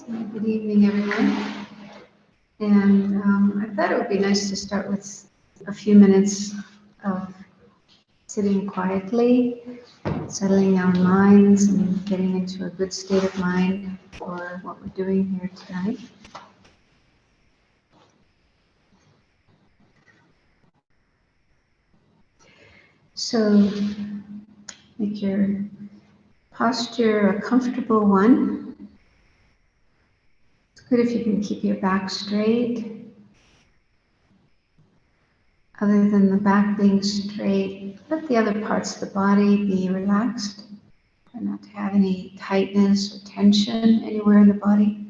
Good evening, everyone. And I thought it would be nice to start with a few minutes of sitting quietly, settling our minds, and getting into a good state of mind for what we're doing here tonight. So make your posture a comfortable one. It's good if you can keep your back straight. Other than the back being straight, let the other parts of the body be relaxed. Try not to have any tightness or tension anywhere in the body.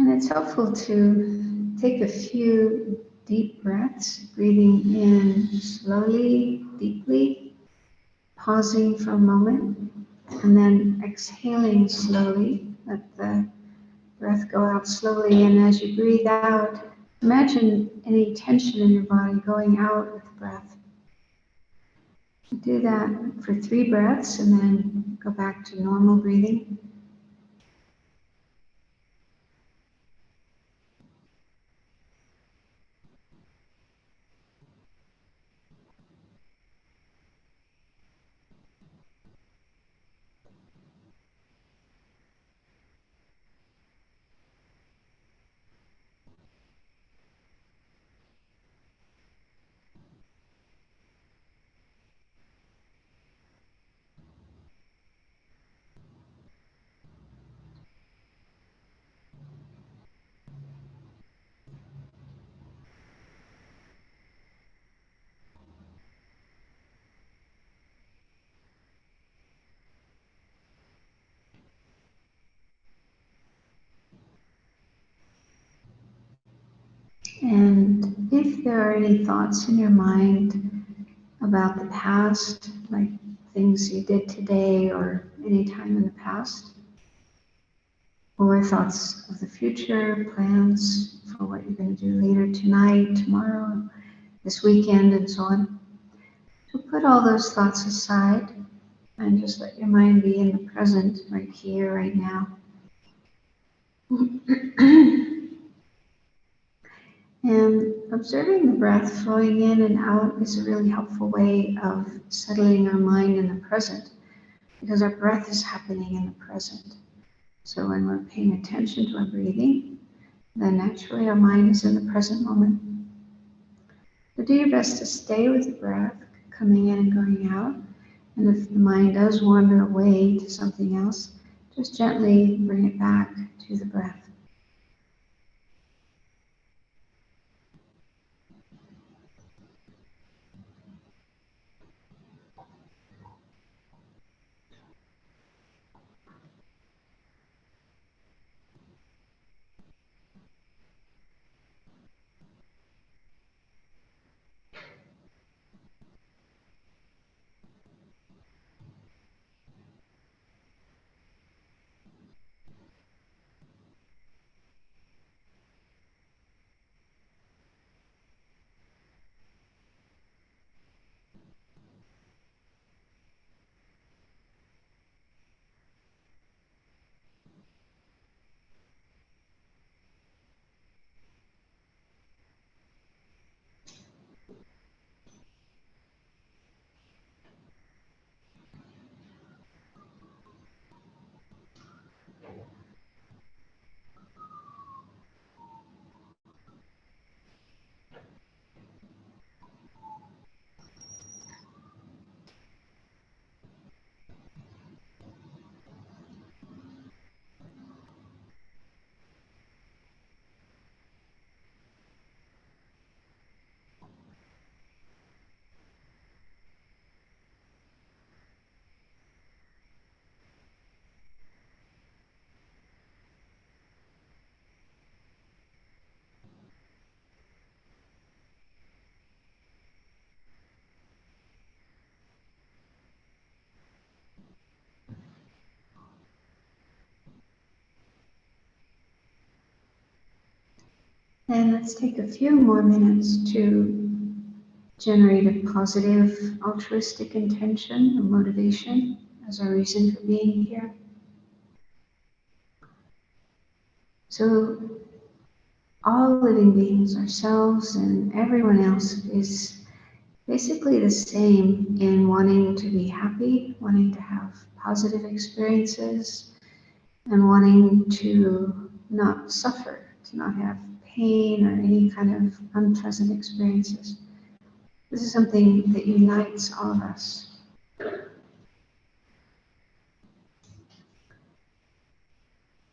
And it's helpful to take a few deep breaths, breathing in slowly, deeply, pausing for a moment, and then exhaling slowly. Let the breath go out slowly, and as you breathe out, imagine any tension in your body going out with the breath. Do that for 3 breaths, and then go back to normal breathing. And if there are any thoughts in your mind about the past, like things you did today or any time in the past, or thoughts of the future, plans for what you're going to do later tonight, tomorrow, this weekend, and so on, so put all those thoughts aside and just let your mind be in the present, right here, right now. And observing the breath flowing in and out is a really helpful way of settling our mind in the present, because our breath is happening in the present. So when we're paying attention to our breathing, then naturally our mind is in the present moment. So do your best to stay with the breath coming in and going out. And if the mind does wander away to something else, just gently bring it back to the breath. And let's take a few more minutes to generate a positive altruistic intention or motivation as our reason for being here. So all living beings, ourselves and everyone else, is basically the same in wanting to be happy, wanting to have positive experiences, and wanting to not suffer, to not have pain or any kind of unpleasant experiences. This is something that unites all of us.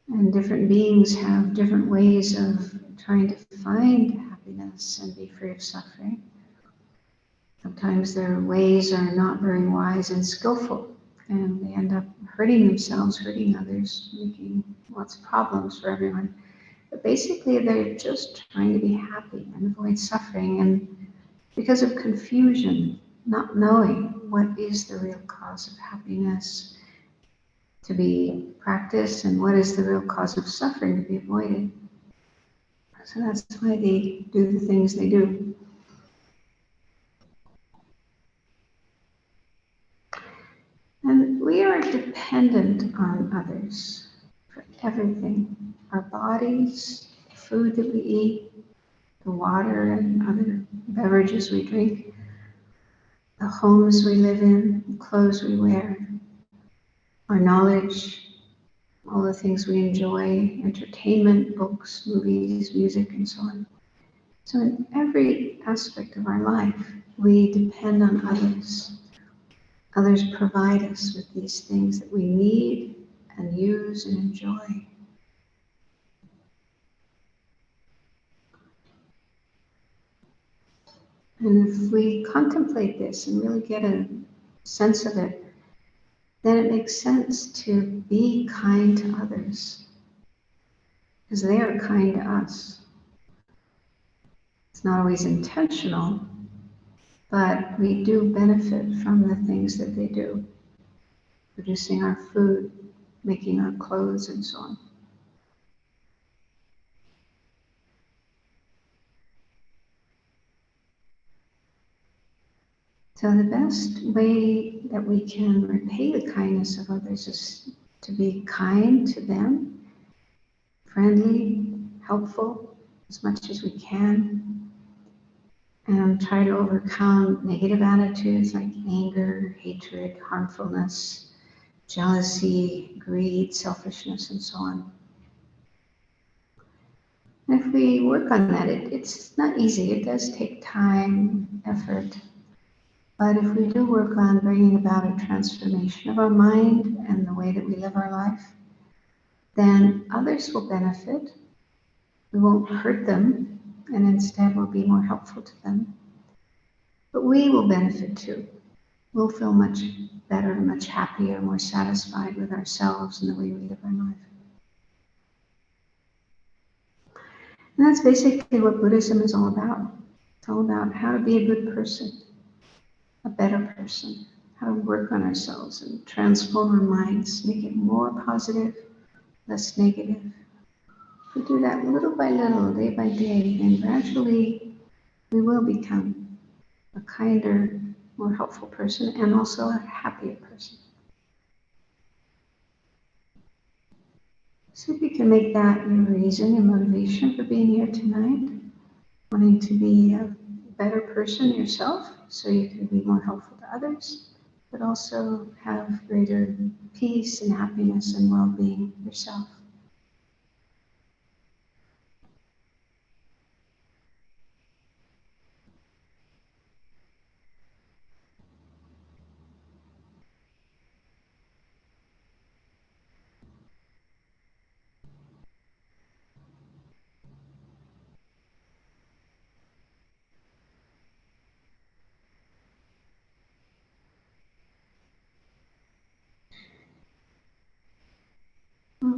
And different beings have different ways of trying to find happiness and be free of suffering. Sometimes their ways are not very wise and skillful, and they end up hurting themselves, hurting others, making lots of problems for everyone. But basically, they're just trying to be happy and avoid suffering. And because of confusion, not knowing what is the real cause of happiness to be practiced and what is the real cause of suffering to be avoided. So that's why they do the things they do. And we are dependent on others for everything. Our bodies, the food that we eat, the water and other beverages we drink, the homes we live in, the clothes we wear, our knowledge, all the things we enjoy, entertainment, books, movies, music, and so on. So in every aspect of our life, we depend on others. Others provide us with these things that we need and use and enjoy. And if we contemplate this and really get a sense of it, then it makes sense to be kind to others, because they are kind to us. It's not always intentional, but we do benefit from the things that they do, producing our food, making our clothes, and so on. So the best way that we can repay the kindness of others is to be kind to them, friendly, helpful as much as we can, and try to overcome negative attitudes like anger, hatred, harmfulness, jealousy, greed, selfishness, and so on. And if we work on that, it's not easy. It does take time, effort. But if we do work on bringing about a transformation of our mind and the way that we live our life, then others will benefit. We won't hurt them, and instead we'll be more helpful to them. But we will benefit too. We'll feel much better, much happier, more satisfied with ourselves and the way we live our life. And that's basically what Buddhism is all about. It's all about how to be a good person, a better person, how to work on ourselves and transform our minds, make it more positive, less negative. If we do that little by little, day by day, then gradually we will become a kinder, more helpful person and also a happier person. So if you can make that your reason, your motivation for being here tonight, wanting to be a better person yourself so you can be more helpful to others, but also have greater peace and happiness and well-being yourself.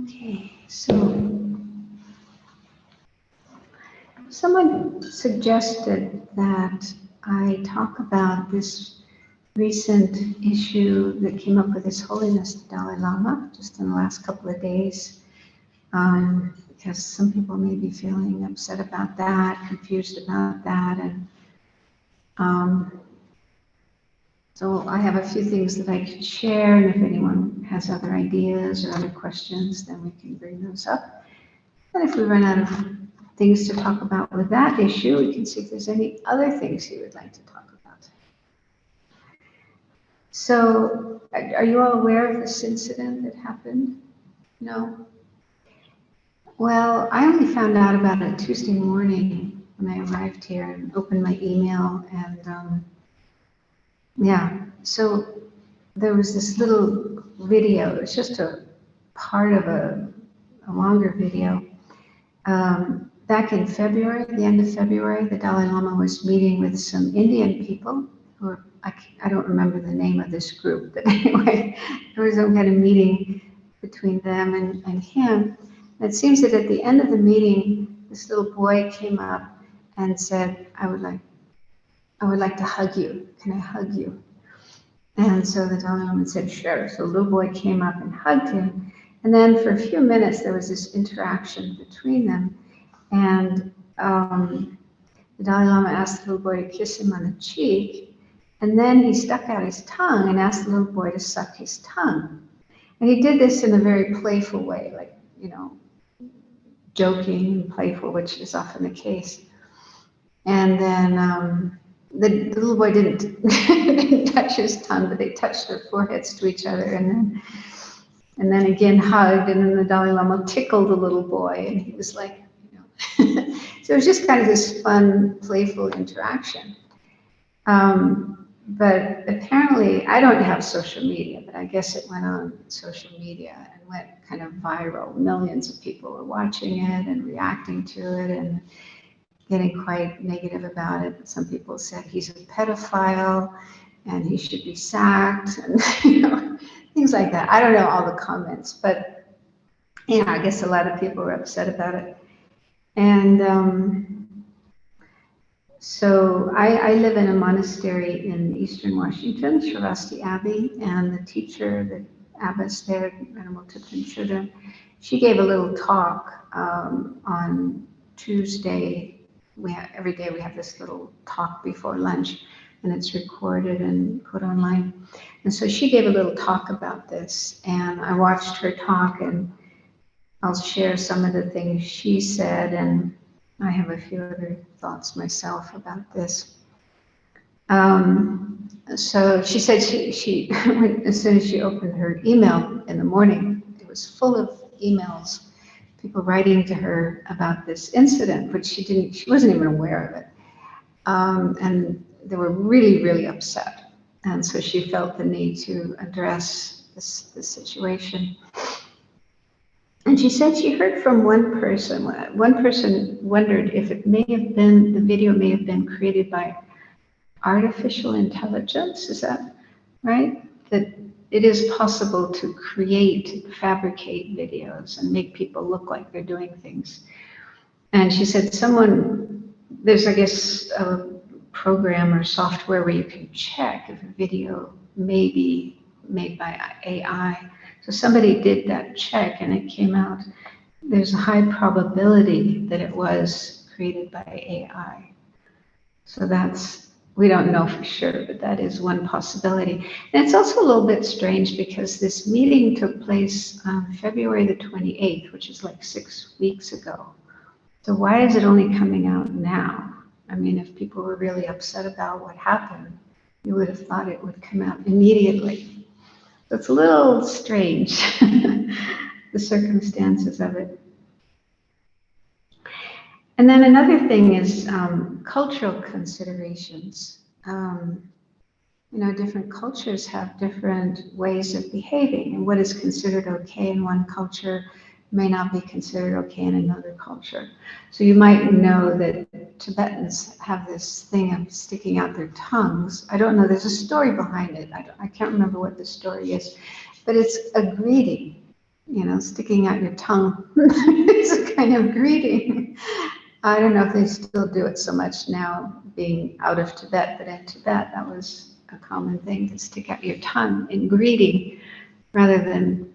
Okay, so someone suggested that I talk about this recent issue that came up with His Holiness the Dalai Lama just in the last couple of days. because some people may be feeling upset about that, confused about that, and so I have a few things that I could share, and if anyone has other ideas or other questions, then we can bring those up. And if we run out of things to talk about with that issue, we can see if there's any other things you would like to talk about. So, are you all aware of this incident that happened? No? Well, I only found out about it Tuesday morning when I arrived here and opened my email, and yeah, so there was this little video. It's just a part of a longer video. Back in February, the end of February, the Dalai Lama was meeting with some Indian people who are, I don't remember the name of this group, but anyway, there was some kind of meeting between them and him. And it seems that at the end of the meeting, this little boy came up and said, I would like to hug you. Can I hug you? And so the Dalai Lama said, sure. So the little boy came up and hugged him. And then for a few minutes, there was this interaction between them. And the Dalai Lama asked the little boy to kiss him on the cheek. And then he stuck out his tongue and asked the little boy to suck his tongue. And he did this in a very playful way, like, joking and playful, which is often the case. And then the little boy didn't touch his tongue, but they touched their foreheads to each other, and then again hugged, and then the Dalai Lama tickled the little boy, and he was like, so it was just kind of this fun, playful interaction. But apparently, I don't have social media, but I guess it went on social media and went kind of viral. Millions of people were watching it and reacting to it and getting quite negative about it. Some people said he's a pedophile and he should be sacked and things like that. I don't know all the comments, but I guess a lot of people were upset about it. And so I live in a monastery in Eastern Washington, Shravasti Abbey, and the teacher, the abbess there, Venerable Thupten Chodron, she gave a little talk on Tuesday. Every day we have this little talk before lunch, and it's recorded and put online. And so she gave a little talk about this, and I watched her talk, and I'll share some of the things she said, and I have a few other thoughts myself about this. So she said she as soon as she opened her email in the morning, it was full of emails, people writing to her about this incident, which she wasn't even aware of it. And they were really, really upset. And so she felt the need to address this situation. And she said she heard from one person wondered if the video may have been created by artificial intelligence. Is that right? That it is possible to fabricate videos and make people look like they're doing things. And she said there's, I guess, a program or software where you can check if a video may be made by AI. So somebody did that check and it came out, there's a high probability that it was created by AI. So we don't know for sure, but that is one possibility. And it's also a little bit strange because this meeting took place on February the 28th, which is like 6 weeks ago. So why is it only coming out now? I mean, if people were really upset about what happened, you would have thought it would come out immediately. So it's a little strange, the circumstances of it. And then another thing is cultural considerations. Different cultures have different ways of behaving, and what is considered okay in one culture may not be considered okay in another culture. So you might know that Tibetans have this thing of sticking out their tongues. I don't know, there's a story behind it. I can't remember what the story is, but it's a greeting, sticking out your tongue. It's a kind of greeting. I don't know if they still do it so much now, being out of Tibet, but in Tibet, that was a common thing, to stick out your tongue in greeting rather than,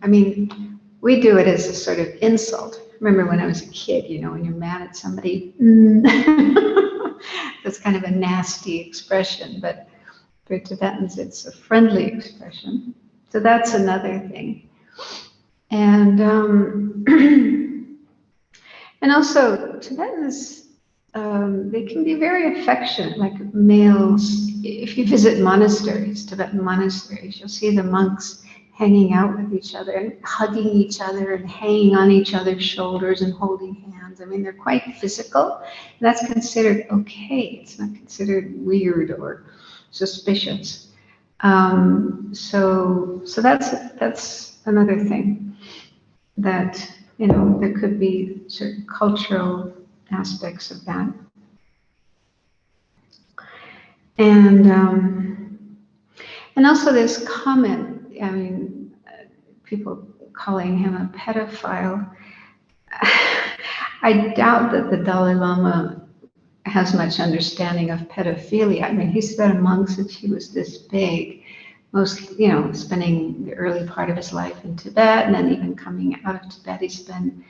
we do it as a sort of insult, remember when I was a kid, you know, when you're mad at somebody, that's kind of a nasty expression, but for Tibetans, it's a friendly expression. So that's another thing. And and also Tibetans, they can be very affectionate, like males. If you visit monasteries, Tibetan monasteries, you'll see the monks hanging out with each other and hugging each other and hanging on each other's shoulders and holding hands. I mean, they're quite physical. And that's considered okay. It's not considered weird or suspicious. So that's another thing that, you know, there could be certain cultural aspects of that. And also this comment, I mean, people calling him a pedophile. I doubt that the Dalai Lama has much understanding of pedophilia. I mean, he's been a monk since he was this big, most, you know, spending the early part of his life in Tibet, and then even coming out of Tibet, he's been,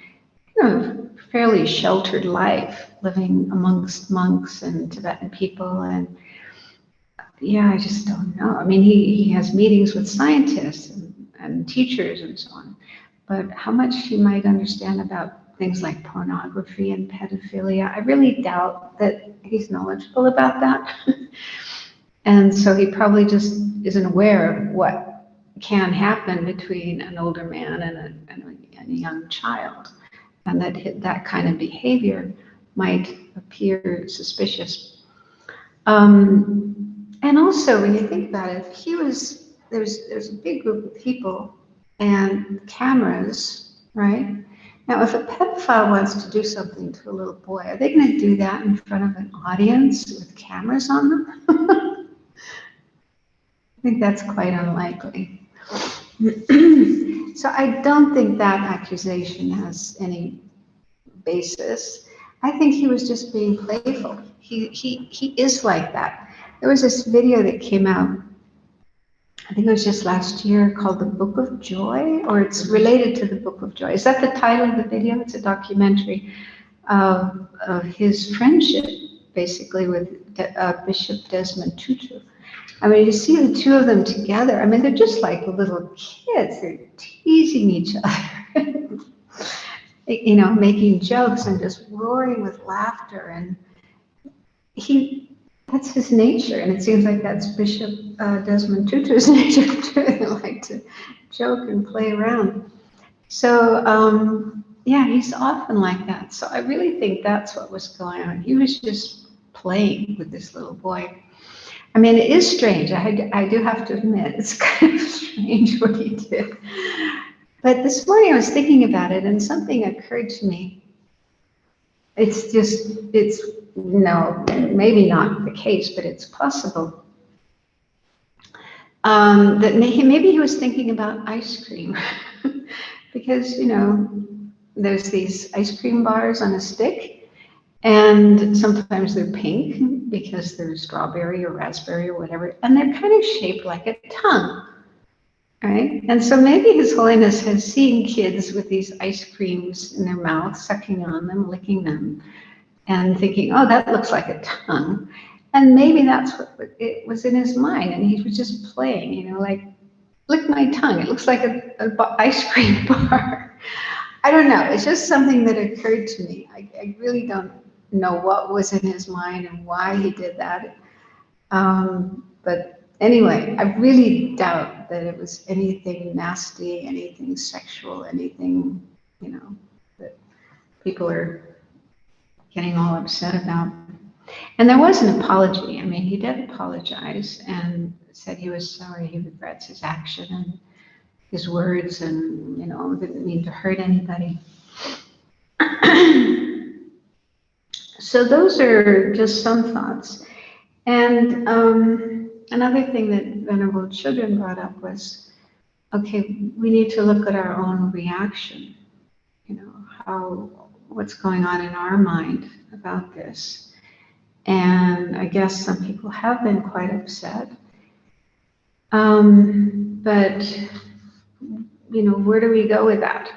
you know, fairly sheltered life, living amongst monks and Tibetan people. And yeah, I just don't know. I mean, he has meetings with scientists and teachers and so on, but how much he might understand about things like pornography and pedophilia, I really doubt that he's knowledgeable about that. And so he probably just isn't aware of what can happen between an older man and a young child, and that kind of behavior might appear suspicious. And also, when you think about it, there's a big group of people and cameras, right? Now, if a pedophile wants to do something to a little boy, are they going to do that in front of an audience with cameras on them? I think that's quite unlikely. So I don't think that accusation has any basis. I think he was just being playful. He is like that. There was this video that came out, I think it was just last year, called The Book of Joy, or it's related to The Book of Joy. Is that the title of the video? It's a documentary of his friendship, basically, with Bishop Desmond Tutu. I mean, you see the two of them together. I mean, they're just like little kids. They're teasing each other, you know, making jokes and just roaring with laughter. And that's his nature. And it seems like that's Bishop Desmond Tutu's nature too. They like to joke and play around. So, yeah, he's often like that. So I really think that's what was going on. He was just playing with this little boy. I mean, it is strange. I do have to admit, it's kind of strange what he did. But this morning I was thinking about it, and something occurred to me. It's no, maybe not the case, but it's possible that maybe he was thinking about ice cream. Because, you know, there's these ice cream bars on a stick, and sometimes they're pink because they're strawberry or raspberry or whatever, and they're kind of shaped like a tongue, right? And so maybe His Holiness has seen kids with these ice creams in their mouth, sucking on them, licking them, and thinking, oh, that looks like a tongue. And maybe that's what it was in his mind, and he was just playing, you know, like, lick my tongue, it looks like an ice cream bar. I don't know, it's just something that occurred to me. I really don't know what was in his mind and why he did that. But anyway, I really doubt that it was anything nasty, anything sexual, anything, you know, that people are getting all upset about. And there was an apology. I mean, he did apologize and said he was sorry, he regrets his action and his words, and, you know, didn't mean to hurt anybody. So those are just some thoughts. And another thing that Venerable Children brought up was, okay, we need to look at our own reaction, you know, what's going on in our mind about this. And I guess some people have been quite upset. But, you know, where do we go with that?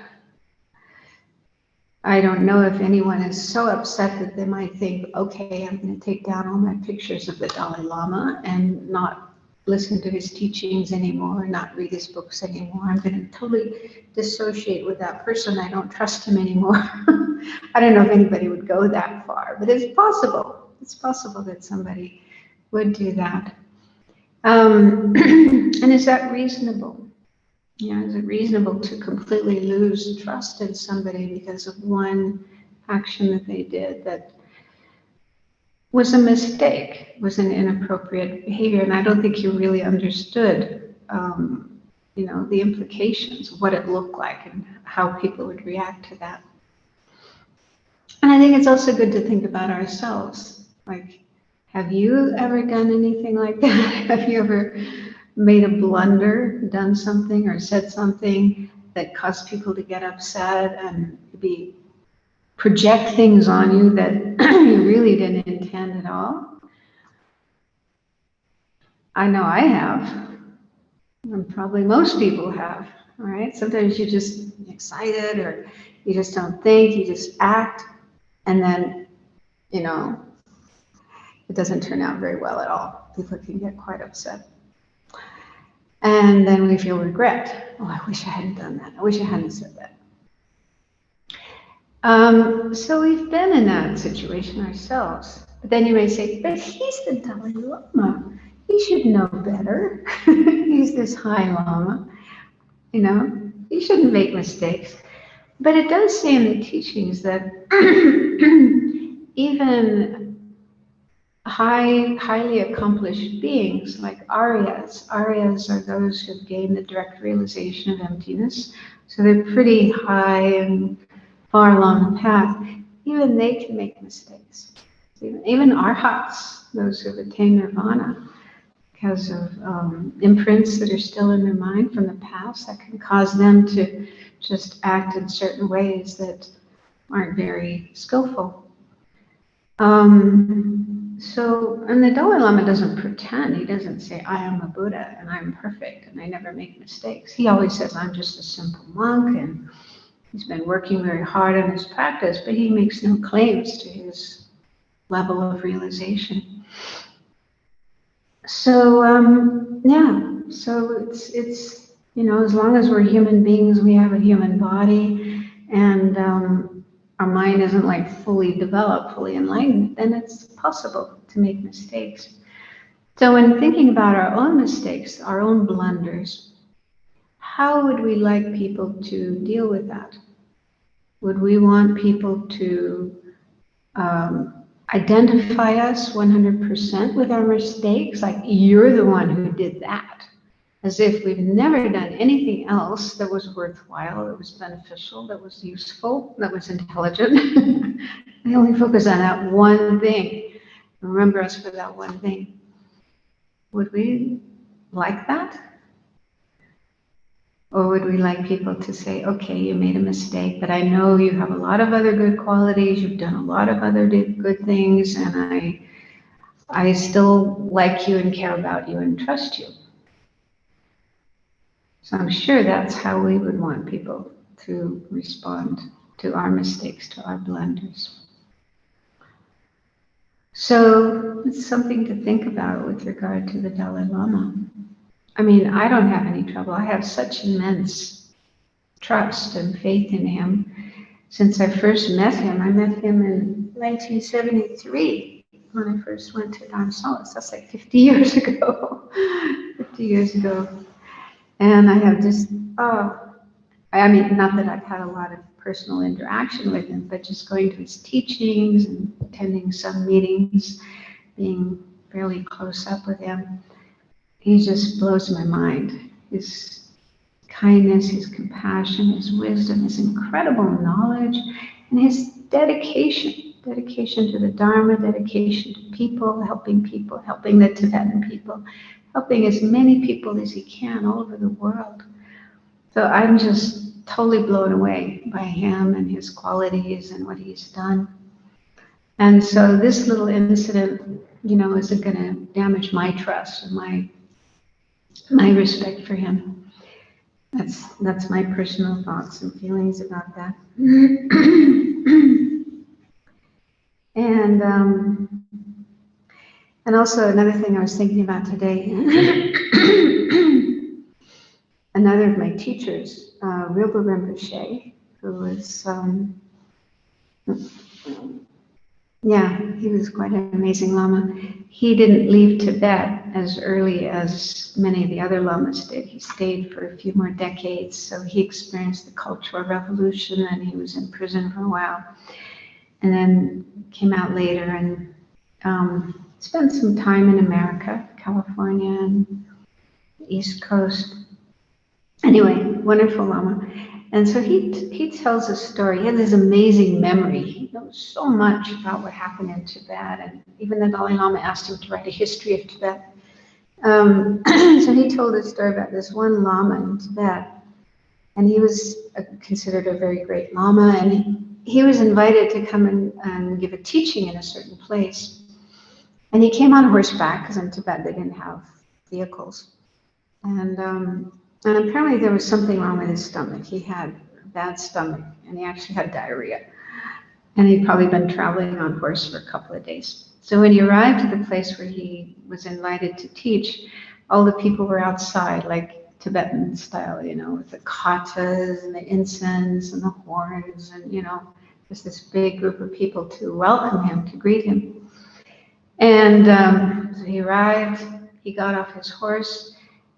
I don't know if anyone is so upset that they might think, okay, I'm going to take down all my pictures of the Dalai Lama and not listen to his teachings anymore, not read his books anymore. I'm going to totally dissociate with that person. I don't trust him anymore. I don't know if anybody would go that far, but it's possible. It's possible that somebody would do that. And is that reasonable? You know, is it reasonable to completely lose trust in somebody because of one action that they did that was a mistake, was an inappropriate behavior? And I don't think you really understood, you know, the implications, what it looked like and how people would react to that. And I think it's also good to think about ourselves. Like, have you ever done anything like that? Have you ever made a blunder, done something or said something that caused people to get upset and project things on you that you really didn't intend at all? I know I have, and probably most people have, right? Sometimes you're just excited or you just don't think, you just act, and then, you know, it doesn't turn out very well at all. People can get quite upset. And then we feel regret. Oh, I wish I hadn't done that. I wish I hadn't said that. So we've been in that situation ourselves. But then you may say, but he's the Dalai Lama. He should know better. He's this high Lama. You know, he shouldn't make mistakes. But it does say in the teachings that even highly accomplished beings like Aryas. Aryas are those who've gained the direct realization of emptiness. So they're pretty high and far along the path. Even they can make mistakes. Even arhats, those who've attained nirvana, because of imprints that are still in their mind from the past, that can cause them to just act in certain ways that aren't very skillful. And the Dalai Lama doesn't pretend. He doesn't say, I am a Buddha and I'm perfect and I never make mistakes. He always says, I'm just a simple monk, and he's been working very hard on his practice, but he makes no claims to his level of realization. So, so it's, you know, as long as we're human beings, we have a human body, and our mind isn't like fully developed, fully enlightened, then it's possible to make mistakes. So when thinking about our own mistakes, our own blunders, how would we like people to deal with that? Would we want people to identify us 100% with our mistakes? Like, you're the one who did that. As if we've never done anything else that was worthwhile, that was beneficial, that was useful, that was intelligent. They only focus on that one thing. Remember us for that one thing. Would we like that? Or would we like people to say, okay, you made a mistake, but I know you have a lot of other good qualities, you've done a lot of other good things, and I still like you and care about you and trust you. So I'm sure that's how we would want people to respond to our mistakes, to our blunders. So it's something to think about with regard to the Dalai Lama. I mean, I don't have any trouble. I have such immense trust and faith in him. Since I first met him, I met him in 1973 when I first went to Dharamsala. That's like 50 years ago. 50 years ago. And I have just, I mean, not that I've had a lot of personal interaction with him, but just going to his teachings and attending some meetings, being fairly close up with him, he just blows my mind. His kindness, his compassion, his wisdom, his incredible knowledge, and his dedication to the Dharma, dedication to people, helping the Tibetan people, helping as many people as he can all over the world. So I'm just totally blown away by him and his qualities and what he's done. And so this little incident, you know, isn't going to damage my trust and my respect for him. That's my personal thoughts and feelings about that. And also another thing I was thinking about today, another of my teachers, Rilpa Rinpoche, who was, yeah, he was quite an amazing Lama. He didn't leave Tibet as early as many of the other Lamas did. He stayed for a few more decades, so he experienced the Cultural Revolution, and he was in prison for a while, and then came out later and spent some time in America, California, and the East Coast. Anyway, wonderful Lama. And so he tells a story. He has this amazing memory. He knows so much about what happened in Tibet. And even the Dalai Lama asked him to write a history of Tibet. So he told a story about this one Lama in Tibet. And he was considered a very great Lama. And he was invited to come and give a teaching in a certain place. And he came on horseback, because in Tibet they didn't have vehicles. And apparently there was something wrong with his stomach. He had a bad stomach, and he actually had diarrhea. And he'd probably been traveling on horse for a couple of days. So when he arrived at the place where he was invited to teach, all the people were outside, like Tibetan style, with the katas and the incense and the horns, and, just this big group of people to welcome him, to greet him. And so he arrived, he got off his horse,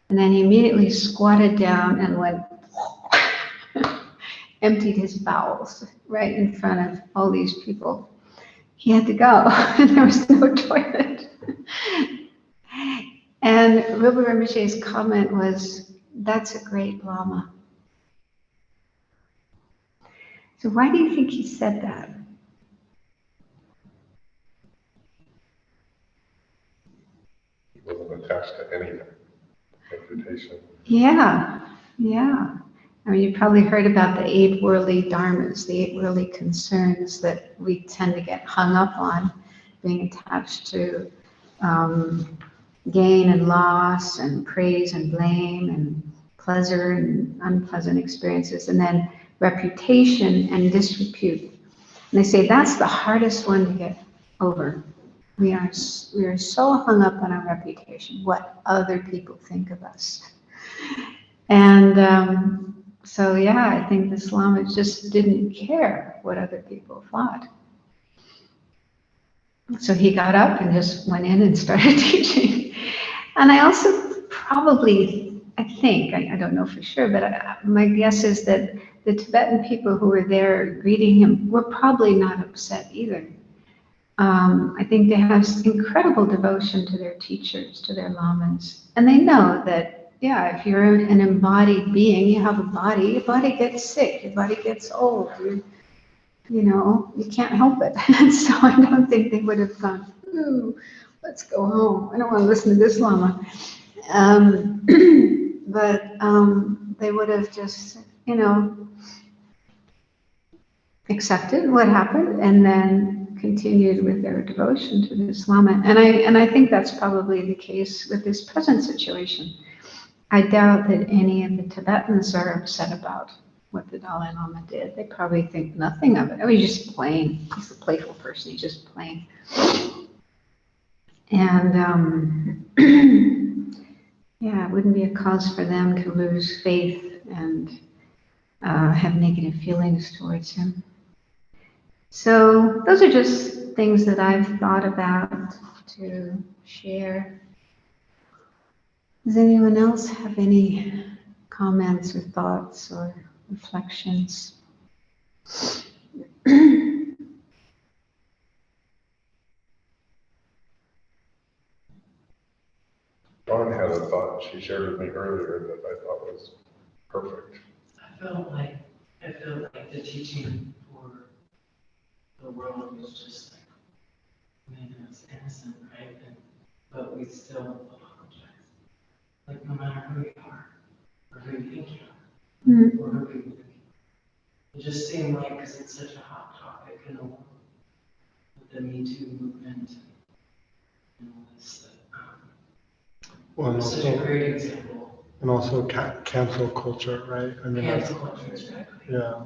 and then he immediately squatted down and went, emptied his bowels right in front of all these people. He had to go, and there was no toilet. And Rilpa Rinpoche's comment was, "That's a great Lama." So why do you think he said that? He wasn't attached to anything. Reputation. Yeah. I mean, you probably heard about the 8 worldly dharmas, the 8 worldly concerns that we tend to get hung up on, being attached to gain and loss, and praise and blame, and pleasure and unpleasant experiences, and then reputation and disrepute. And they say that's the hardest one to get over. We are so hung up on our reputation, what other people think of us. And so, yeah, I think this Lama just didn't care what other people thought. So he got up and just went in and started teaching. And I also probably, I think, I don't know for sure, but my guess is that the Tibetan people who were there greeting him were probably not upset either. I think they have incredible devotion to their teachers, to their lamas. And they know that, yeah, if you're an embodied being, you have a body, your body gets sick, your body gets old, you can't help it. And so I don't think they would have gone, ooh, let's go home. I don't want to listen to this Lama. But they would have just, accepted what happened and then continued with their devotion to this Lama. And I think that's probably the case with this present situation. I doubt that any of the Tibetans are upset about what the Dalai Lama did. They probably think nothing of it. I mean, he's just playing. He's a playful person. He's just playing. And yeah, it wouldn't be a cause for them to lose faith and have negative feelings towards him. So those are just things that I've thought about to share. Does anyone else have any comments or thoughts or reflections? Dawn had a thought she shared with me earlier that I thought was perfect. I felt like the teaching for the world was just like, man, it's innocent, right? But we still apologize. Like, no matter who you are, or who you think you are, or who people think you are. It just seemed like, because it's such a hot topic in the world, with the Me Too movement, and all this, Well, and such a great example. And also cancel culture, right? I mean, Cancel culture, exactly. Yeah.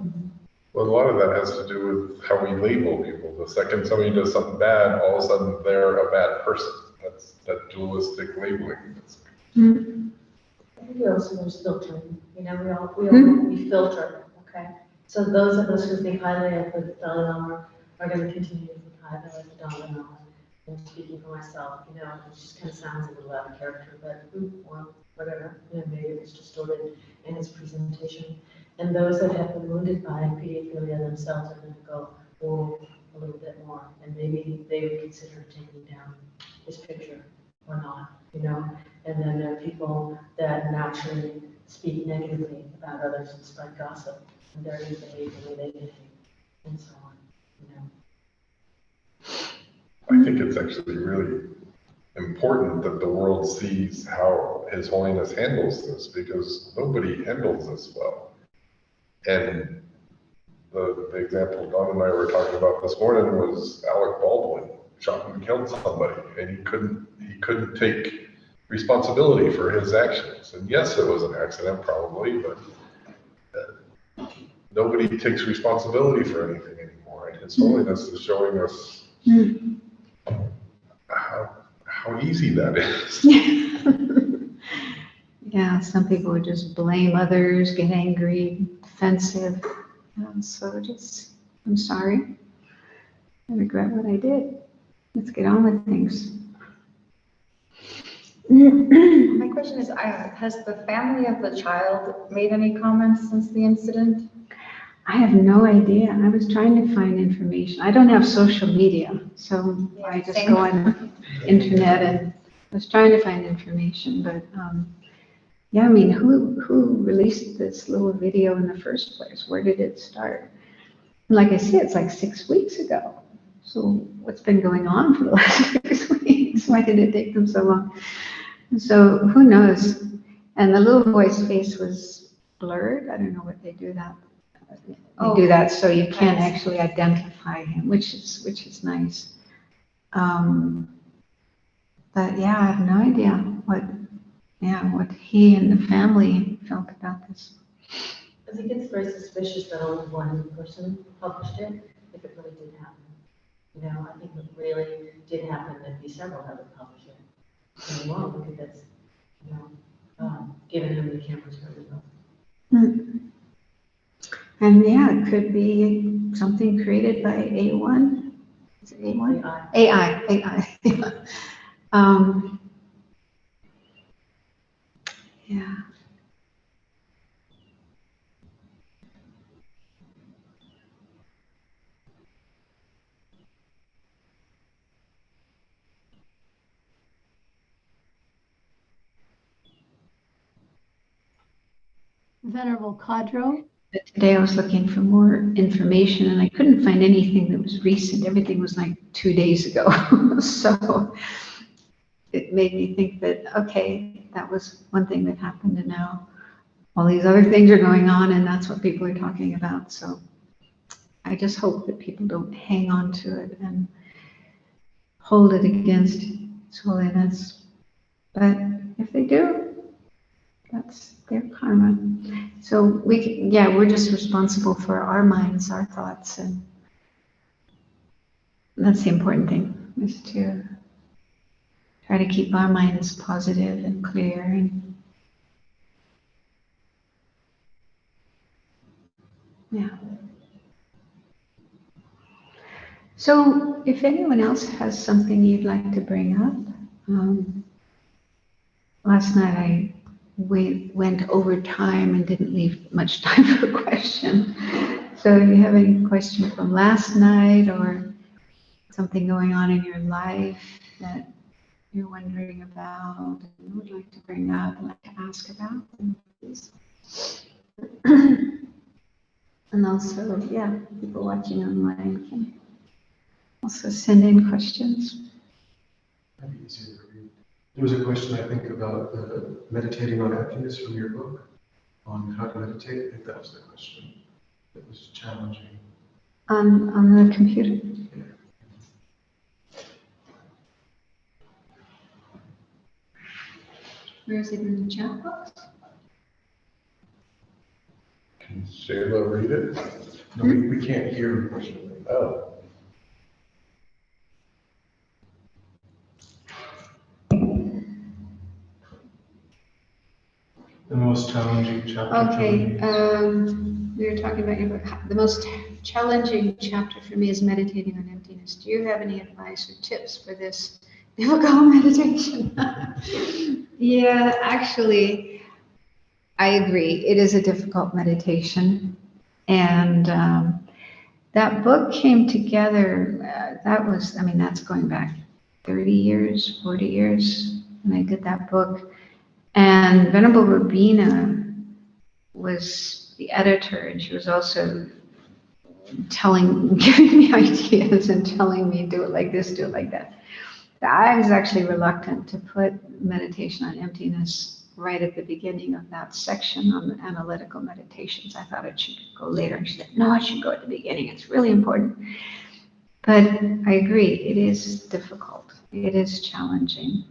Well, a lot of that has to do with how we label people. The second somebody does something bad, all of a sudden they're a bad person. That's that dualistic labeling. Mm. I think also there's filtering, we Hmm. we filter, okay? So those of us who think highly of the Dalai Lama are gonna continue to think highly of the Dalai Lama. And speaking for myself, it just kind of sounds a little out of character, but, well, whatever, maybe it was distorted in his presentation. And those that have been wounded by pedophilia themselves are gonna go, oh, a little bit more, and maybe they would consider taking down his picture or not, And then there are people that naturally speak negatively about others and spread gossip, and they're going to behave the way they behave, and so on, I think it's actually really important that the world sees how His Holiness handles this, because nobody handles this well. And the example Don and I were talking about this morning was Alec Baldwin shot and killed somebody, and he couldn't take responsibility for his actions. And yes, it was an accident probably, but nobody takes responsibility for anything anymore. And His Holiness is showing us how easy that is. Yeah, some people would just blame others, get angry, defensive. So just, I'm sorry. I regret what I did. Let's get on with things. My question is, has the family of the child made any comments since the incident? I have no idea. I was trying to find information. I don't have social media, so I just same. go on the internet and I was trying to find information, but yeah, I mean, who released this little video in the first place? Where did it start? And like I said, it's like 6 weeks ago. So what's been going on for the last 6 weeks? Why did it take them so long? So who knows? And the little boy's face was blurred. I don't know what they do that. They do that so you can't actually identify him, which is nice. But yeah, I have no idea what he and the family felt about this. I think it's very suspicious that only one person published it, if it really did happen. I think if it really did happen, there'd be several that would publish it. And well, look at this, given how many cameras are involved. And yeah, it could be something created by A1. Is it A1? AI. Yeah. Yeah. Venerable Khadro. But today I was looking for more information and I couldn't find anything that was recent. Everything was like 2 days ago. So it made me think that, okay, that was one thing that happened and now all these other things are going on and that's what people are talking about. So I just hope that people don't hang on to it and hold it against His Holiness. But if they do, that's their karma. So we're just responsible for our minds, our thoughts, and that's the important thing, is to try to keep our minds positive and clear. And yeah. So if anyone else has something you'd like to bring up, last night I went over time and didn't leave much time for a question. So if you have any question from last night or something going on in your life that you're wondering about and would like to bring up, like to ask about, then please. And also, yeah, people watching online can also send in questions. Might be easier to read. There was a question, I think, about meditating on happiness from your book, on how to meditate. I think that was the question. That was challenging. On the computer. Yeah. Where is it in the chat box? Can Shayla read it? No, we can't hear, unfortunately. Oh, The most challenging chapter. Okay, we were talking about your book. The most challenging chapter for me is meditating on emptiness. Do you have any advice or tips for this difficult meditation? Yeah, actually, I agree. It is a difficult meditation. And that book came together, that's going back 30 years, 40 years when I did that book. And Venerable Robina was the editor, and she was also giving me ideas and telling me, do it like this, do it like that. I was actually reluctant to put meditation on emptiness right at the beginning of that section on the analytical meditations. I thought it should go later. And she said, no, it should go at the beginning. It's really important. But I agree, it is difficult. It is challenging.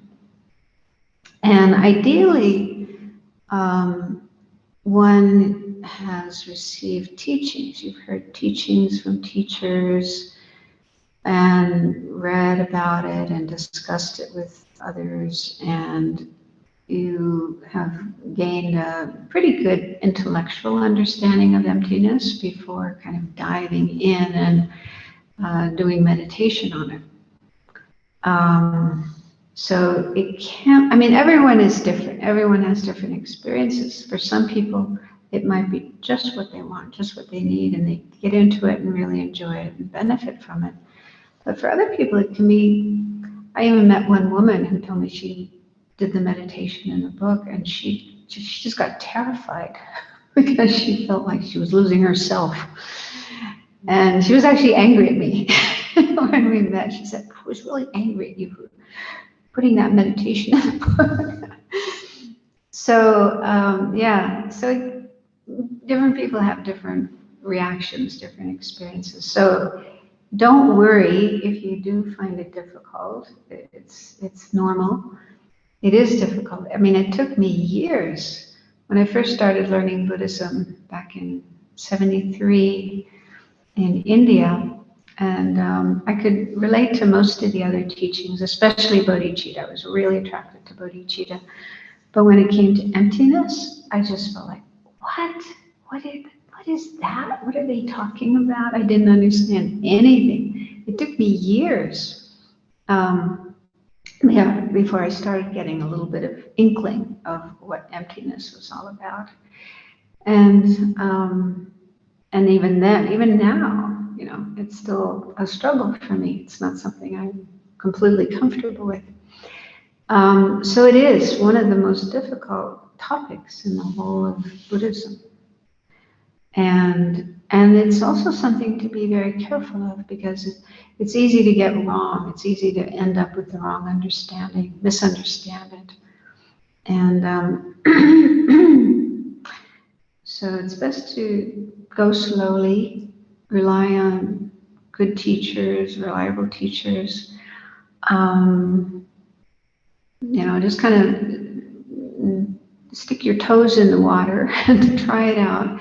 And ideally, one has received teachings. You've heard teachings from teachers and read about it and discussed it with others, and you have gained a pretty good intellectual understanding of emptiness before kind of diving in and doing meditation on it. So it can't, everyone is different. Everyone has different experiences. For some people, it might be just what they want, just what they need, and they get into it and really enjoy it and benefit from it. But for other people, it can be, I even met one woman who told me she did the meditation in the book, and she just got terrified because she felt like she was losing herself. And she was actually angry at me when we met. She said, I was really angry at you for putting that meditation in the book. So, so different people have different reactions, different experiences. So don't worry if you do find it difficult. It's normal. It is difficult. It took me years. When I first started learning Buddhism back in 73 in India, and I could relate to most of the other teachings, especially bodhicitta. I was really attracted to bodhicitta. But when it came to emptiness, I just felt like, what? What is that? What are they talking about? I didn't understand anything. It took me years before I started getting a little bit of inkling of what emptiness was all about. And even then, even now, it's still a struggle for me. It's not something I'm completely comfortable with. So it is one of the most difficult topics in the whole of Buddhism. And it's also something to be very careful of, because it's easy to get wrong. It's easy to end up with the wrong understanding, misunderstand it. And so it's best to go slowly, rely on good teachers, reliable teachers. Just kind of stick your toes in the water and try it out.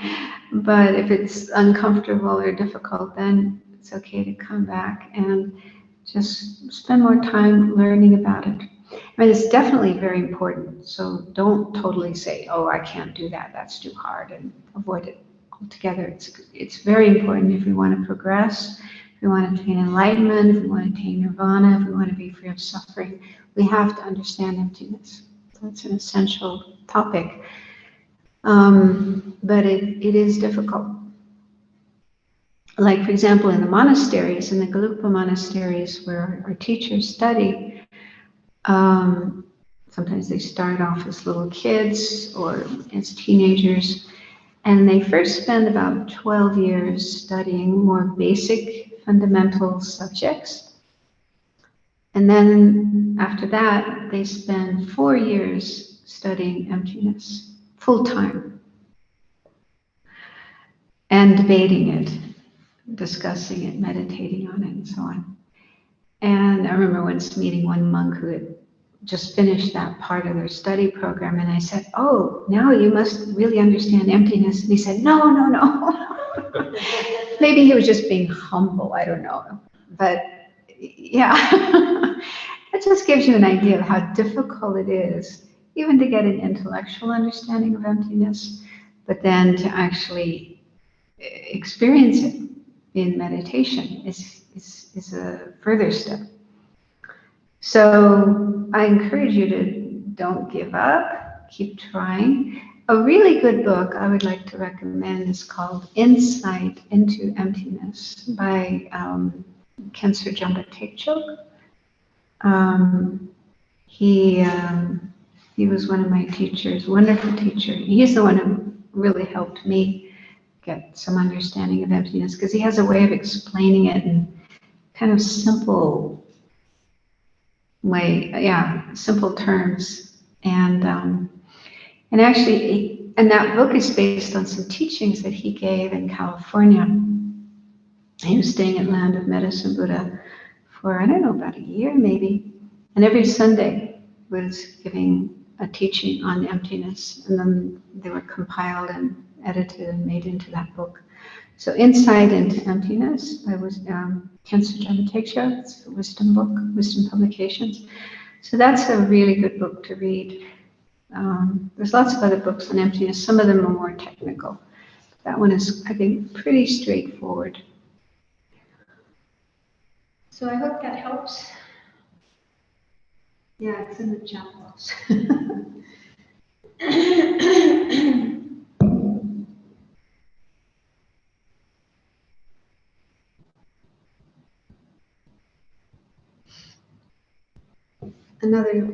But if it's uncomfortable or difficult, then it's okay to come back and just spend more time learning about it. It's definitely very important. So don't totally say, oh, I can't do that. That's too hard, and avoid it altogether. It's very important if we want to progress, if we want to attain enlightenment, if we want to attain nirvana, if we want to be free of suffering. We have to understand emptiness. So it's an essential topic. But it is difficult. Like, for example, in the monasteries, in the Gelugpa monasteries where our teachers study, sometimes they start off as little kids or as teenagers, and they first spend about 12 years studying more basic fundamental subjects. And then after that, they spend 4 years studying emptiness, full time, and debating it, discussing it, meditating on it, and so on. And I remember once meeting one monk who had just finished that part of their study program, and I said, oh, now you must really understand emptiness. And he said, no. maybe he was just being humble, I don't know. But yeah, it just gives you an idea of how difficult it is, even to get an intellectual understanding of emptiness, but then to actually experience it in meditation is a further step. So I encourage you to don't give up, keep trying. A really good book I would like to recommend is called Insight into Emptiness by Khenso Jamba Tekchok. He was one of my teachers, wonderful teacher. He's the one who really helped me get some understanding of emptiness because he has a way of explaining it in kind of simple simple terms. And actually, and that book is based on some teachings that he gave in California. He was staying at Land of Medicine Buddha for, I don't know, about a year maybe. And every Sunday was giving a teaching on emptiness. And then they were compiled and edited and made into that book. So Insight into Emptiness by Khenso Jamba Tekchok. It's a wisdom book, wisdom publications. So that's a really good book to read. There's lots of other books on emptiness. Some of them are more technical. That one is, I think, pretty straightforward. So I hope that helps. Yeah, it's in the chat box. Another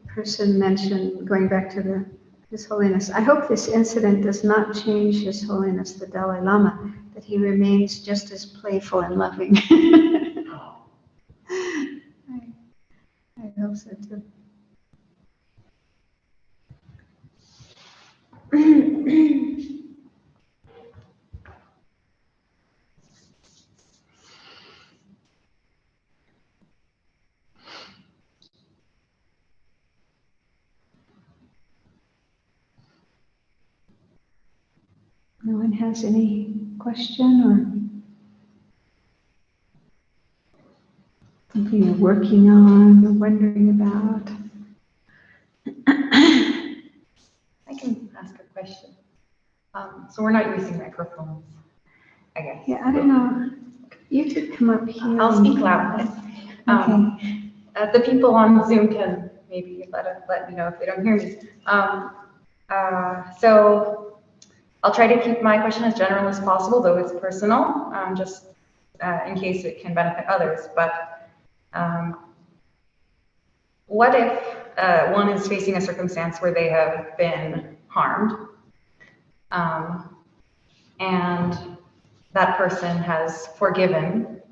person mentioned, going back to His Holiness, I hope this incident does not change His Holiness the Dalai Lama, that he remains just as playful and loving. I hope so too. No one has any question or something you're working on or wondering about? I can ask a question. So we're not using microphones, I guess. Yeah, I don't know. You could come up here. I'll speak loud. Okay. The people on Zoom can maybe let me know if they don't hear me. So I'll try to keep my question as general as possible, though it's personal, just in case it can benefit others. But what if one is facing a circumstance where they have been harmed, and that person has forgiven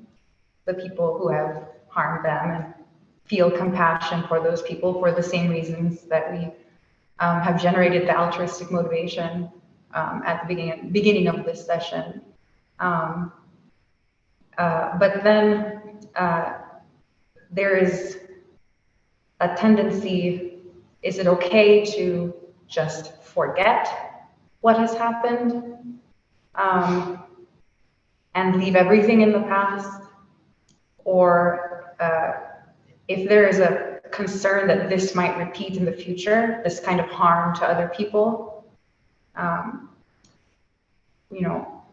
the people who have harmed them and feel compassion for those people for the same reasons that we have generated the altruistic motivation at the beginning of this session. But then there is a tendency, is it okay to just forget what has happened and leave everything in the past? Or if there is a concern that this might repeat in the future, this kind of harm to other people, you know,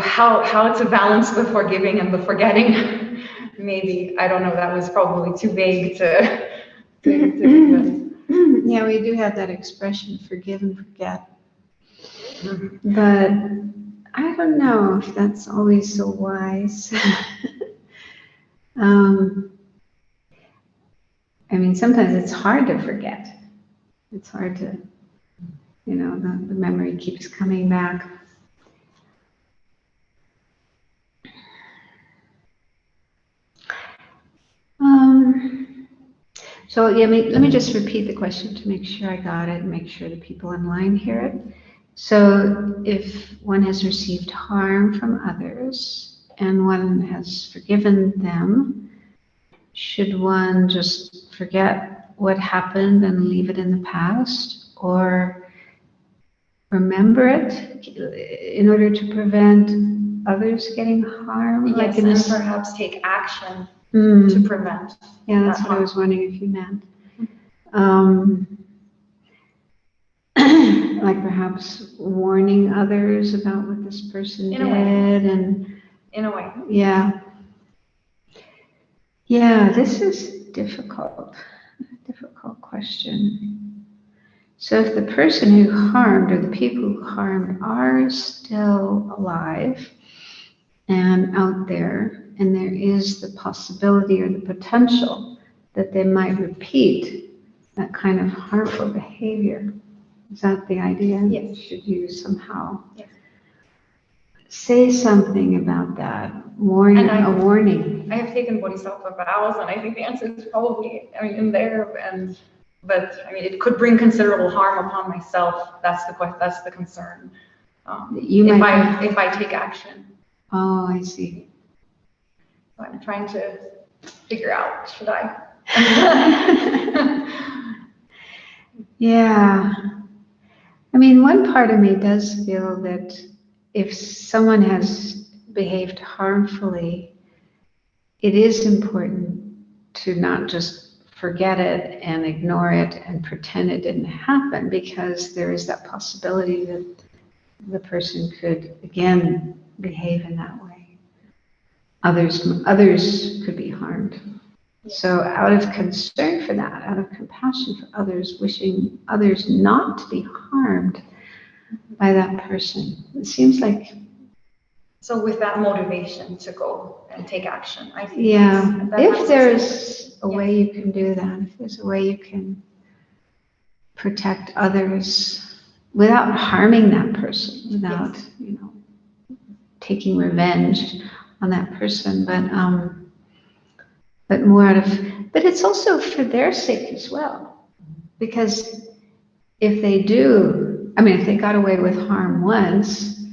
how to balance the forgiving and the forgetting. Maybe, I don't know, that was probably too vague to Yeah, we do have that expression, forgive and forget. But I don't know if that's always so wise. I mean, sometimes it's hard to forget. It's hard to, you know, the memory keeps coming back. So yeah, let me just repeat the question to make sure I got it and make sure the people online hear it. So if one has received harm from others and one has forgiven them, should one just forget what happened and leave it in the past, or remember it in order to prevent others getting harmed? Yes, Like in and this. perhaps take action Mm. to prevent. Yeah, that's that what I harm. was wondering if you meant. Like perhaps warning others about what this person In a way. did, and In a way. yeah. Yeah, this is difficult question. So if the person who harmed or the people who harmed are still alive and out there, and there is the possibility or the potential that they might repeat that kind of harmful behavior, is that the idea? Yes. Should you somehow Yes. say something about that? Warning, And a warning. I have taken bodhisattva vows, and I think the answer is probably, in there, but it could bring considerable harm upon myself. That's the concern. If I take action. Oh, I see. So I'm trying to figure out, should I? Yeah. One part of me does feel that if someone has behaved harmfully, it is important to not just forget it and ignore it and pretend it didn't happen, because there is that possibility that the person could again behave in that way. Others could be harmed. So out of concern for that, out of compassion for others, wishing others not to be harmed by that person, it seems like. So with that motivation to go and take action, I think. Yeah, if there's a Yeah. way you can do that, if there's a way you can protect others without harming that person, without, taking revenge on that person, but more out of, but it's also for their sake as well. Because if they do, if they got away with harm once,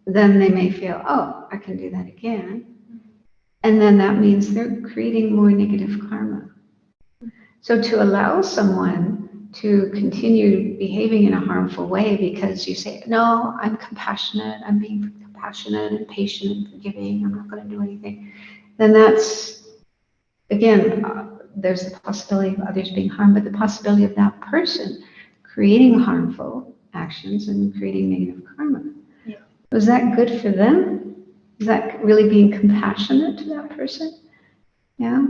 then they may feel, oh, I can do that again. And then that means they're creating more negative karma. So to allow someone to continue behaving in a harmful way because you say, no, I'm compassionate, I'm being compassionate and patient and forgiving, I'm not going to do anything, then that's, again, there's the possibility of others being harmed, but the possibility of that person creating harmful actions and creating negative karma. Yeah. Was that good for them? Is that really being compassionate to that person? Yeah.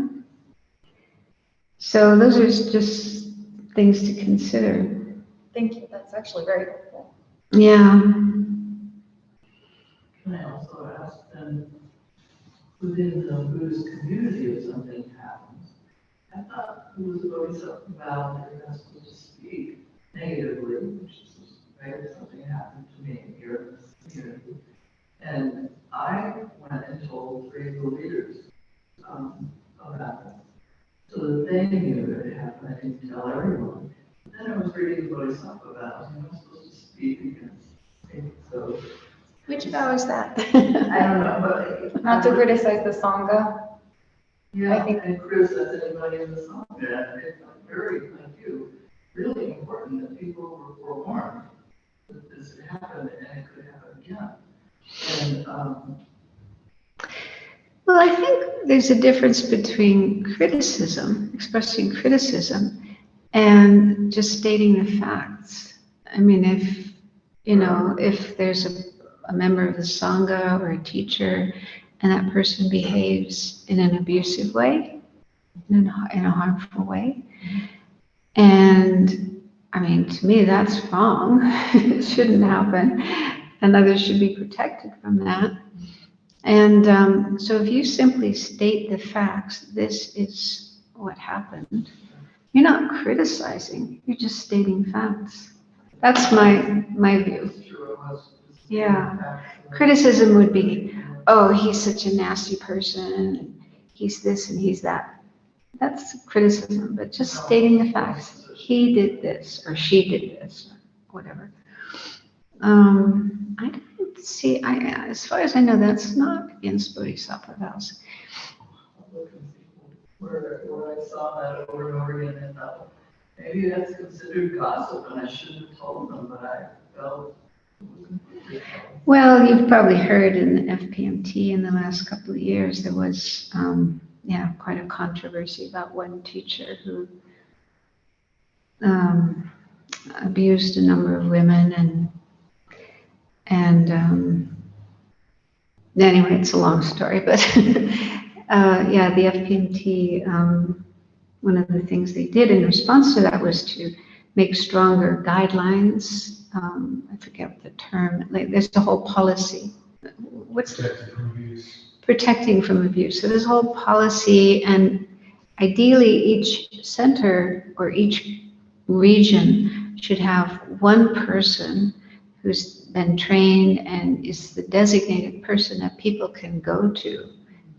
So those are just things to consider. Thank you. That's actually very helpful. Yeah. Can I also ask then, within the Buddhist community, if something happens, I thought it was a bodhisattva vow that you're not supposed to speak negatively, which is right, if something happened to me here in this community. And I went and told 3 of the leaders about it. So that they knew that it happened. I didn't tell everyone. Then I was reading the bodhisattva vows, and I was supposed to speak against it. So Which vow is that? I don't know, but Not to criticize the Sangha. yeah, I think- and criticize anybody in the song. Yeah, it's very, like you, really important that people were forewarned that this could happen and it could happen again. And Well, I think there's a difference between criticism, expressing criticism, and just stating the facts. If there's a member of the Sangha or a teacher and that person behaves in an abusive way, in a harmful way, and to me, that's wrong. It shouldn't happen, and others should be protected from that. And so if you simply state the facts, this is what happened, you're not criticizing, you're just stating facts. That's my view. it's true, it was. Yeah. Criticism would be, oh, he's such a nasty person, he's this and he's that. That's criticism, but just stating the facts. He did this, or she did this, or whatever. I don't see, as far as I know, that's not against Bodhisattva vows. Where I saw that over and over again, and thought, maybe that's considered gossip, and I shouldn't have told them, but I felt Well, you've probably heard in the FPMT in the last couple of years, there was, quite a controversy about one teacher who abused a number of women and anyway, it's a long story, but yeah, the FPMT, one of the things they did in response to that was to make stronger guidelines. I forget the term, like there's the whole policy. What's Protecting from abuse. protecting from abuse? So this whole policy, and ideally each center or each region should have one person who's been trained and is the designated person that people can go to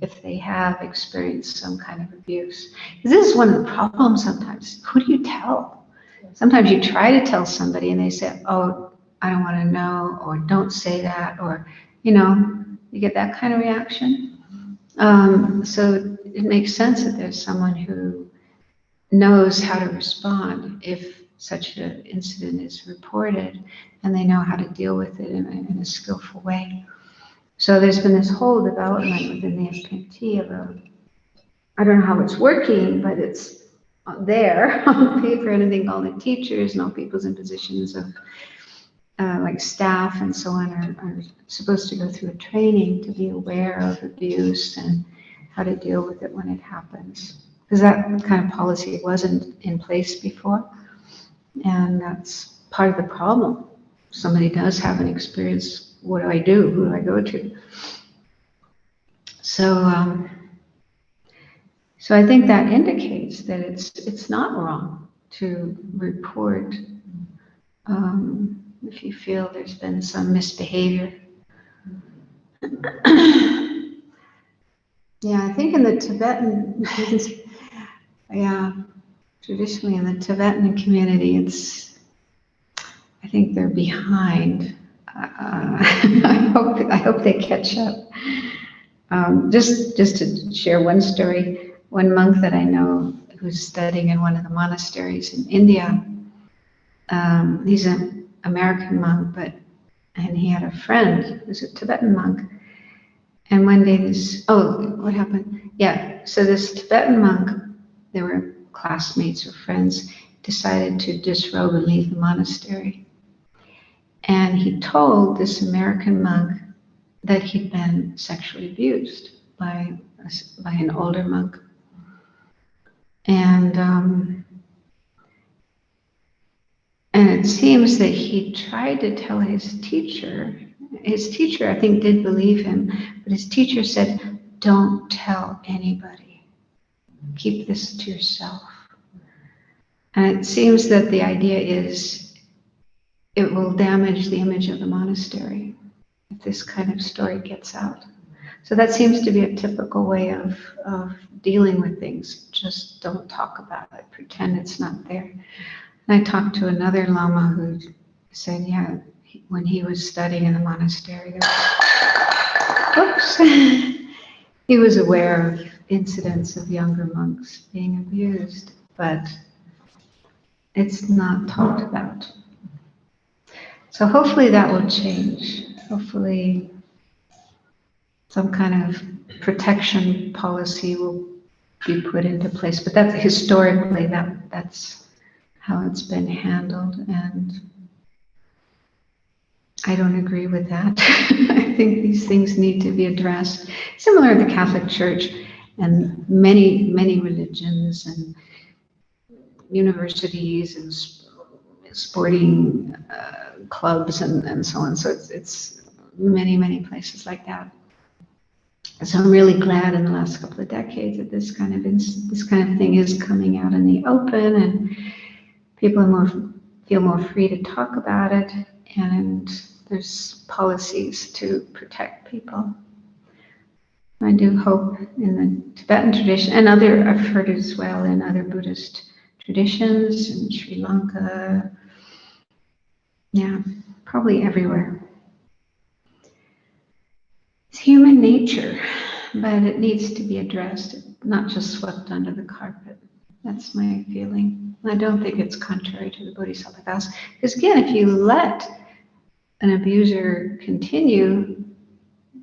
if they have experienced some kind of abuse. Because this is one of the problems sometimes. Who do you tell? Sometimes you try to tell somebody and they say, oh, I don't want to know, or don't say that, or, you get that kind of reaction. So it makes sense that there's someone who knows how to respond if such an incident is reported, and they know how to deal with it in a skillful way. So there's been this whole development within the FPT about, I don't know how it's working, but it's there on paper, and I think all the teachers and all people's in positions of like staff and so on are supposed to go through a training to be aware of abuse and how to deal with it when it happens. Because that kind of policy wasn't in place before. And that's part of the problem. Somebody does have an experience. What do I do? Who do I go to? So, so I think that indicates that it's not wrong to report if you feel there's been some misbehavior. Yeah, I think in the Tibetan, traditionally in the Tibetan community, I think they're behind. I hope they catch up. Just to share one story, one monk that I know who's studying in one of the monasteries in India, he's an American monk, and he had a friend who's a Tibetan monk. And one day what happened? Yeah, so this Tibetan monk, they were classmates or friends, decided to disrobe and leave the monastery. And he told this American monk that he'd been sexually abused by an older monk. And it seems that he tried to tell his teacher. His teacher, I think, did believe him, but his teacher said, don't tell anybody. Keep this to yourself. And it seems that the idea is it will damage the image of the monastery if this kind of story gets out. So that seems to be a typical way of dealing with things. Just don't talk about it. Pretend it's not there. And I talked to another Lama who said, when he was studying in the monastery, he was aware of incidents of younger monks being abused, but it's not talked about. So hopefully that will change. Hopefully some kind of protection policy will be put into place. But that's historically, that's how it's been handled, and I don't agree with that. I think these things need to be addressed. Similar to the Catholic Church and many, many religions and universities and sporting clubs and so on. So it's many, many places like that. So I'm really glad in the last couple of decades that this kind of thing is coming out in the open, and people feel more free to talk about it, and there's policies to protect people. I do hope in the Tibetan tradition, and I've heard as well in other Buddhist traditions in Sri Lanka, probably everywhere. It's human nature, but it needs to be addressed, not just swept under the carpet. That's my feeling. I don't think it's contrary to the Bodhisattva vows, because again, if you let an abuser continue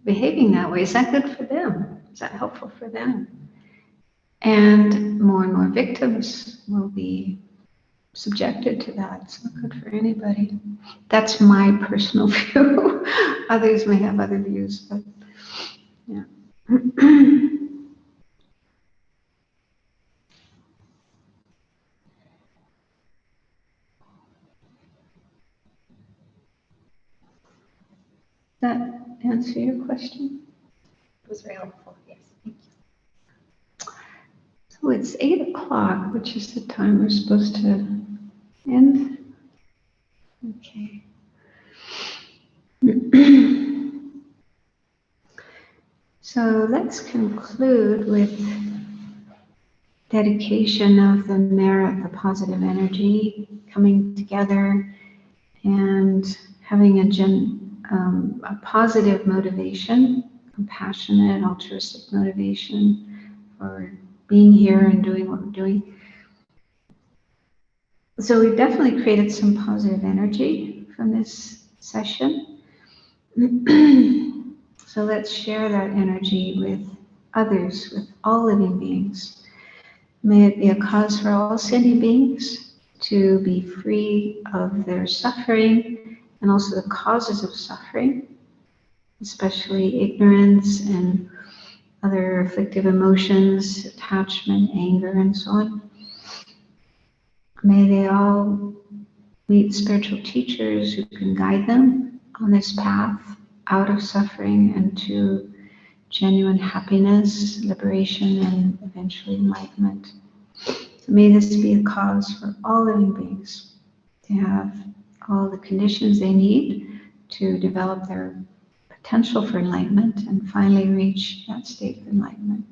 behaving that way, is that good for them? Is that helpful for them? And more victims will be subjected to that. It's not good for anybody. That's my personal view. Others may have other views, but yeah. That answer your question? It was very helpful, yes. Thank you. So it's 8 o'clock, which is the time we're supposed to end. Okay. So let's conclude with dedication of the merit, the positive energy coming together and having a positive motivation, compassionate, altruistic motivation for being here and doing what we're doing. So we've definitely created some positive energy from this session. So let's share that energy with others, with all living beings. May it be a cause for all sentient beings to be free of their suffering and also the causes of suffering, especially ignorance and other afflictive emotions, attachment, anger, and so on. May they all meet spiritual teachers who can guide them on this path out of suffering and to genuine happiness, liberation, and eventually enlightenment. So may this be a cause for all living beings to have all the conditions they need to develop their potential for enlightenment and finally reach that state of enlightenment.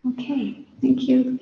Okay, thank you.